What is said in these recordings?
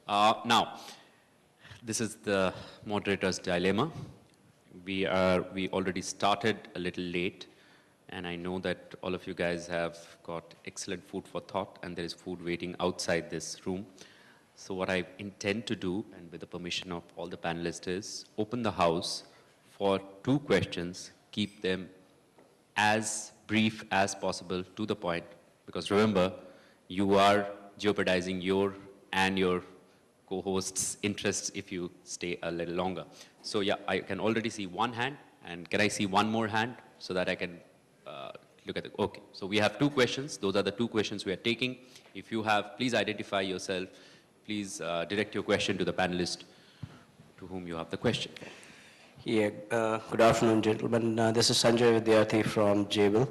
Now, this is the moderator's dilemma. We already started a little late, and I know that all of you guys have got excellent food for thought, and there is food waiting outside this room. So what I intend to do, and with the permission of all the panelists, is open the house for 2 questions, keep them as brief as possible, to the point, because remember, you are jeopardizing your and your co-host's interests if you stay a little longer. So yeah, I can already see one hand, and can I see one more hand so that I can look at it? Okay, so we have 2 questions. Those are the 2 questions we are taking. If you have, please identify yourself. Please direct your question to the panelist to whom you have the question. Yeah, good afternoon, gentlemen. This is Sanjay Vidyarthi from Jabil.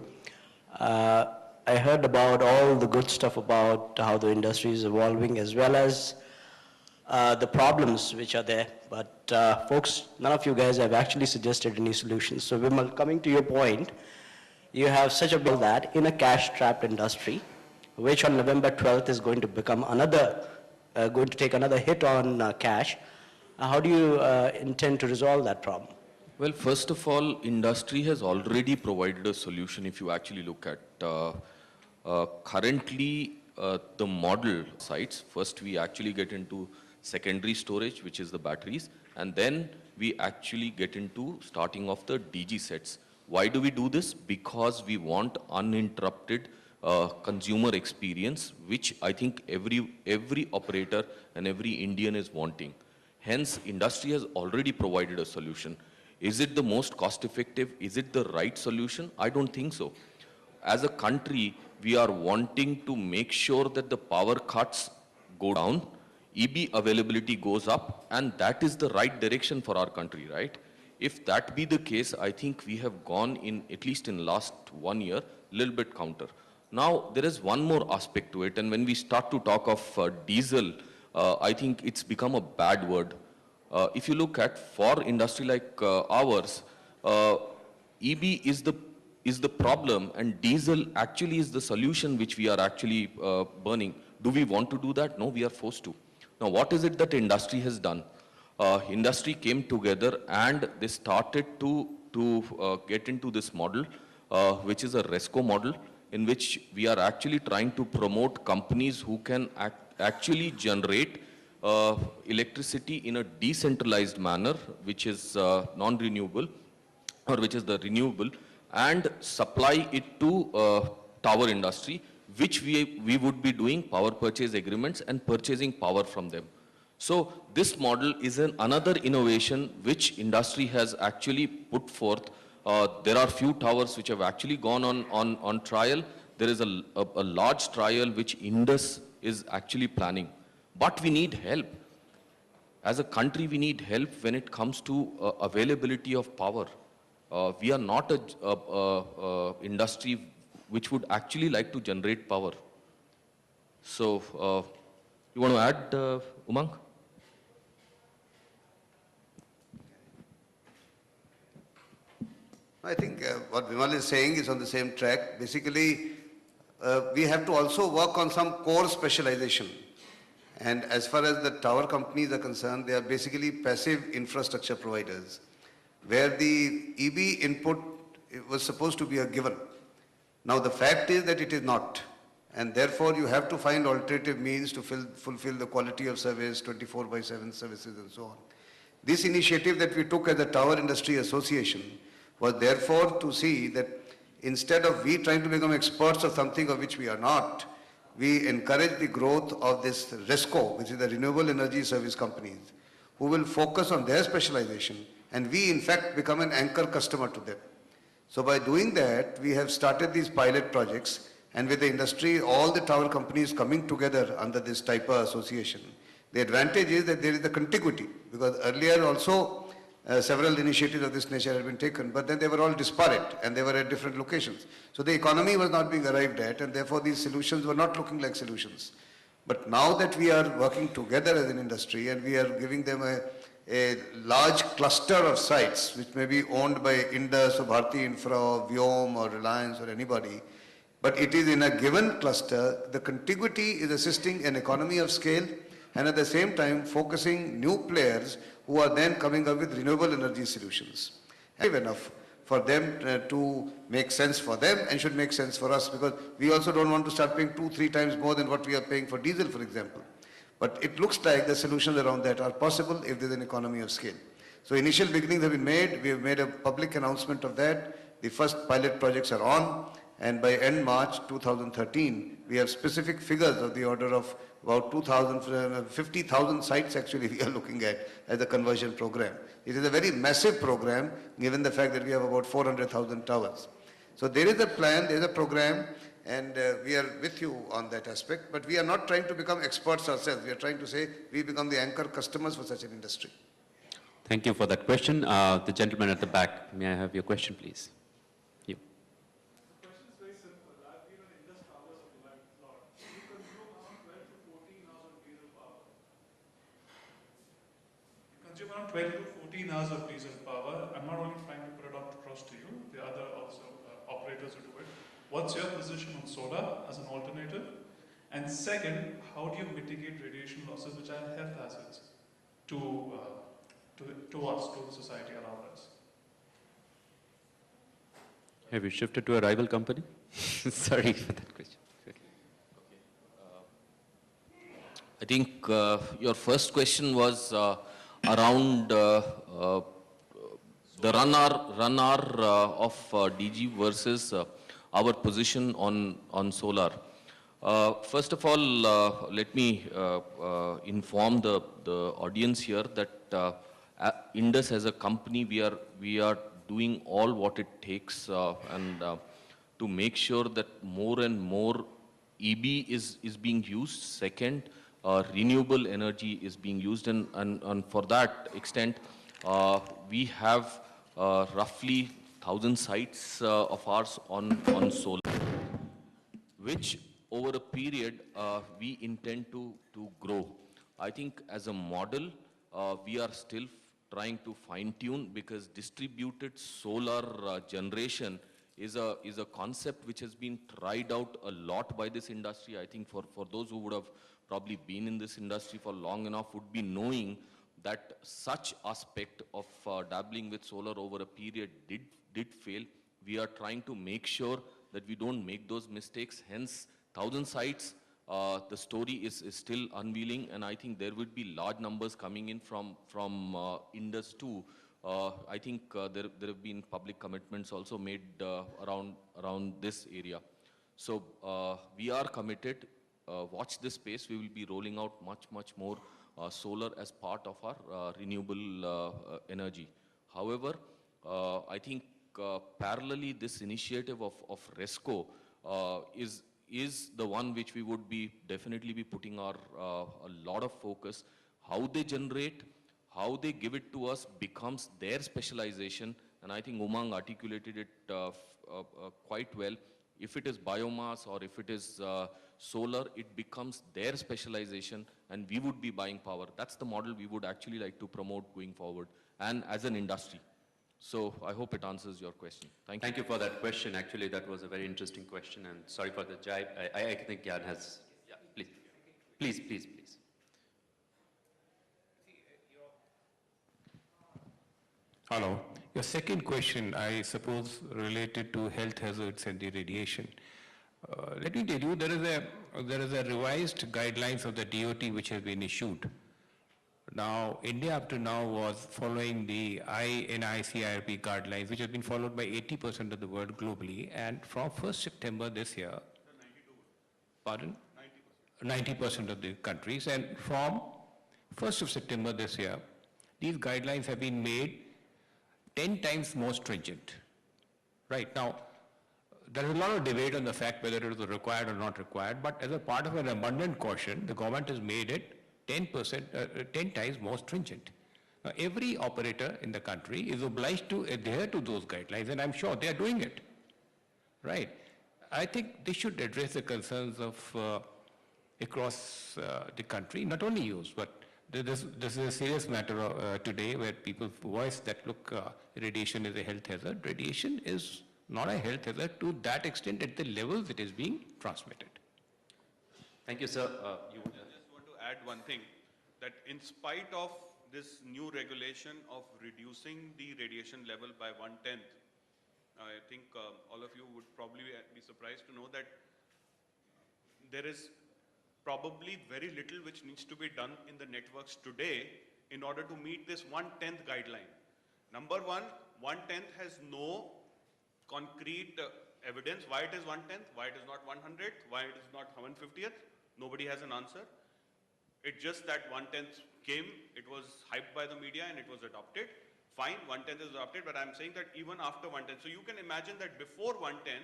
I heard about all the good stuff about how the industry is evolving, as well as the problems which are there. But folks, none of you guys have actually suggested any solutions. So Vimal, coming to your point, you have such a bill that in a cash-strapped industry, which on November 12th is going to become going to take another hit on cash. How do you intend to resolve that problem? Well, first of all, industry has already provided a solution. If you actually look at currently the model sites, first we actually get into secondary storage, which is the batteries, and then we actually get into starting off the DG sets. Why do we do this? Because we want uninterrupted consumer experience, which I think every operator and every Indian is wanting. Hence, industry has already provided a solution. Is it the most cost effective? Is it the right solution? I don't think so. As a country, we are wanting to make sure that the power cuts go down, EB availability goes up, and that is the right direction for our country, right? If that be the case, I think we have gone in, at least in last 1 year, a little bit counter. Now, there is one more aspect to it, and when we start to talk of diesel, I think it's become a bad word. If you look at, for industry like ours, EB is the problem, and diesel actually is the solution which we are actually burning. Do we want to do that? No, we are forced to. Now, what is it that industry has done? Industry came together and they started to get into this model, which is a RESCO model, in which we are actually trying to promote companies who can actually generate electricity in a decentralized manner, which is non-renewable, or which is the renewable, and supply it to tower industry, which we would be doing power purchase agreements and purchasing power from them. So this model is another innovation which industry has actually put forth. There are few towers which have actually gone on trial. There is a large trial which Indus is actually planning. But we need help. As a country, we need help when it comes to availability of power. We are not a industry which would actually like to generate power. So, you want to add, Umang? I think what Vimal is saying is on the same track. Basically, we have to also work on some core specialization. And as far as the tower companies are concerned, they are basically passive infrastructure providers, where the EB input was supposed to be a given. Now the fact is that it is not. And therefore you have to find alternative means to fulfill the quality of service, 24/7 services and so on. This initiative that we took as the Tower Industry Association was therefore to see that instead of we trying to become experts of something of which we are not, we encourage the growth of this RESCO, which is the Renewable Energy Service Companies, who will focus on their specialization, and we in fact become an anchor customer to them. So by doing that, we have started these pilot projects, and with the industry, all the tower companies coming together under this TIPA association. The advantage is that there is the contiguity, because earlier also several initiatives of this nature had been taken, but then they were all disparate and they were at different locations. So the economy was not being arrived at, and therefore these solutions were not looking like solutions. But now that we are working together as an industry and we are giving them a large cluster of sites which may be owned by Indus or Bharti Infra or Vyom or Reliance or anybody, but it is in a given cluster, the contiguity is assisting an economy of scale, and at the same time focusing new players who are then coming up with renewable energy solutions. And enough for them to make sense for them and should make sense for us, because we also don't want to start paying 2-3 times more than what we are paying for diesel, for example. But it looks like the solutions around that are possible if there's an economy of scale. So initial beginnings have been made. We have made a public announcement of that. The first pilot projects are on, and by end March 2013, we have specific figures of the order of about 50,000 sites actually we are looking at as a conversion program. It is a very massive program given the fact that we have about 400,000 towers. So there is a plan, there is a program, and we are with you on that aspect, but we are not trying to become experts ourselves. We are trying to say we become the anchor customers for such an industry. Thank you for that question. The gentleman at the back, may I have your question, please? You. The question is very simple. I've been an Indus Towers of Light lot. You consume around 12 to 14 hours of diesel power. You consume around 12 to 14 hours of diesel power. I'm not only trying to put it across to you, the other also operators who do it. What's your position on solar as an alternative? And second, how do you mitigate radiation losses, which are health hazards to us, to the society around us? Have you shifted to a rival company? Sorry for that question. Okay. I think your first question was around the run hour of DG versus our position on solar. First of all, let me inform the audience here that Indus as a company, we are doing all what it takes and to make sure that more and more EB is being used. Second, renewable energy is being used, and for that extent, we have roughly 1,000 sites of ours on solar, which over a period we intend to grow. I think as a model, we are still trying to fine tune, because distributed solar generation is a concept which has been tried out a lot by this industry. I think for those who would have probably been in this industry for long enough would be knowing that such aspect of dabbling with solar over a period did fail. We are trying to make sure that we don't make those mistakes. Hence, 1,000 sites, the story is still unveiling, and I think there would be large numbers coming in from Indus too. I think there have been public commitments also made around this area. So we are committed. Watch this space. We will be rolling out much more solar as part of our renewable energy. However, I think parallelly this initiative of RESCO is the one which we would be definitely be putting our a lot of focus. How they generate, how they give it to us becomes their specialization, and I think Umang articulated it quite well. If it is biomass or if it is solar, it becomes their specialization, and we would be buying power. That's the model we would actually like to promote going forward, and as an industry. So I hope it answers your question. Thank you. Thank you for that question. Actually, that was a very interesting question, and sorry for the jibe. I think Jan has, yeah, please. Hello. Your second question, I suppose, related to health hazards and the radiation. Let me tell you, there is a revised guidelines of the DOT which have been issued. Now, India up to now was following the INICIRP guidelines, which have been followed by 80% of the world globally. And from 1st September this year, 90% of the countries. And from 1st of September this year, these guidelines have been made 10 times more stringent. Right now, there is a lot of debate on the fact whether it was required or not required, but as a part of an abundant caution, the government has made it 10 times more stringent. Now, every operator in the country is obliged to adhere to those guidelines, and I'm sure they are doing it. Right. I think they should address the concerns of across the country, not only use, but this is a serious matter today where people voice that, look, radiation is a health hazard. Radiation is not a health hazard to that extent at the levels it is being transmitted. Thank you, sir. I just want to add one thing. that in spite of this new regulation of reducing the radiation level by 1/10, I think all of you would probably be surprised to know that there is probably very little which needs to be done in the networks today in order to meet this 1/10 guideline. Number one, 1/10 has no concrete evidence why it is 1/10, why it is not 100th, why it is not 150th. Nobody has an answer. It's just that 1/10 came, it was hyped by the media and it was adopted. Fine, 1/10 is adopted, but I'm saying that even after 1/10, so you can imagine that before 1/10,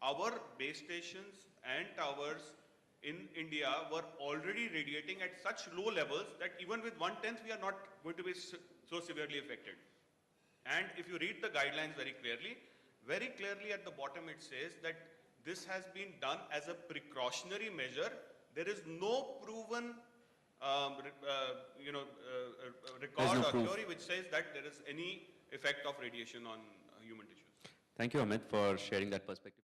our base stations and towers in India were already radiating at such low levels that even with 1/10 we are not going to be so severely affected. And if you read the guidelines very clearly at the bottom it says that this has been done as a precautionary measure. There is no proven record or proof. theory which says that there is any effect of radiation on human tissues. Thank you, Amit, for sharing that perspective.